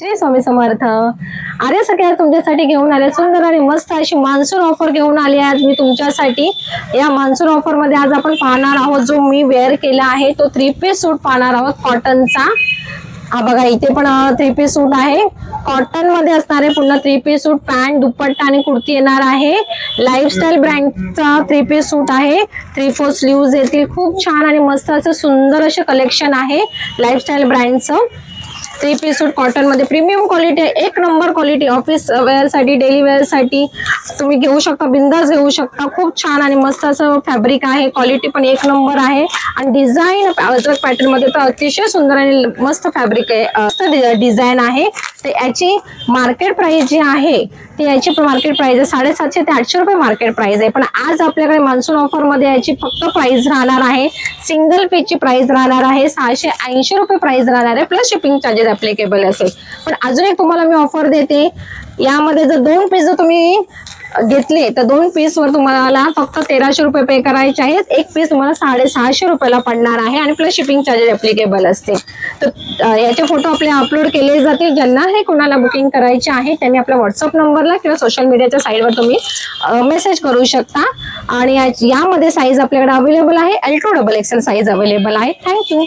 श्री स्वामी समर्थ. अरे सगळ्या तुमच्यासाठी घेऊन आले सुंदर आणि मस्त अशी मान्सून ऑफर घेऊन आली आहे आज मी तुमच्यासाठी. या मान्सून ऑफर मध्ये आज आपण पाहणार आहोत, जो मी वेअर केला आहे तो 3 पीस सूट पाहणार आहोत कॉटनचा. हा बघा, इथे पण 3 पीस सूट आहे, कॉटन मध्ये असणारे. पुन्हा 3 पीस सूट, पॅन्ट, दुपट्टा आणि कुर्ती येणार आहे. लाईफस्टाईल ब्रँडचा 3 पीस सूट आहे. 3/4 स्लीव्ज येतील. खूप छान आणि मस्त असं सुंदर असे कलेक्शन आहे लाईफस्टाईल ब्रँडचं. 3 पीस सूट कॉटन मध्ये प्रीमियम क्वालिटी, एक नंबर क्वालिटी. ऑफिस वेअर साठी, डेली वेअर साठी तुम्ही घेऊ शकता, बिंदास घेऊ शकता. खूप छान आणि मस्त असं फॅब्रिक आहे, क्वालिटी पण एक नंबर आहे. आणि डिझाईन अजरक पॅटर्न मध्ये तर अतिशय सुंदर आणि मस्त फॅब्रिक आहे, मस्त डिझाईन आहे. तर याची मार्केट प्राइस जी आहे ती याची मार्केट प्राइस आहे 750 ते 800 रुपये मार्केट प्राइस आहे. पण आज आपल्याकडे मान्सून ऑफर मध्ये याची फक्त प्राइस राहणार आहे, सिंगल पीसची प्राइस राहणार आहे 680 रुपये प्राइस राहणार आहे, प्लस शिपिंग चार्जेस ऍप्लिकेबल असेल. पण अजून एक तुम्हाला मी ऑफर देते, यामध्ये जर 2 पीस जर तुम्ही घेतले तर 2 पीस वर तुम्हाला फक्त 1300 रुपये पे करायचे आहेत. एक पीस तुम्हाला 650 रुपयाला पडणार आहे आणि प्लस शिपिंग चार्जेस ऍप्लिकेबल असते. तर याचे फोटो आपले अपलोड केले जातील. ज्यांना हे कोणाला बुकिंग करायचे आहे त्यांनी आपल्या व्हॉट्सअप नंबरला किंवा सोशल मीडियाच्या साईडवर तुम्ही मेसेज करू शकता. आणि यामध्ये साईज आपल्याकडे अवेलेबल आहे, L2 XXL साईज अवेलेबल आहे. थँक्यू.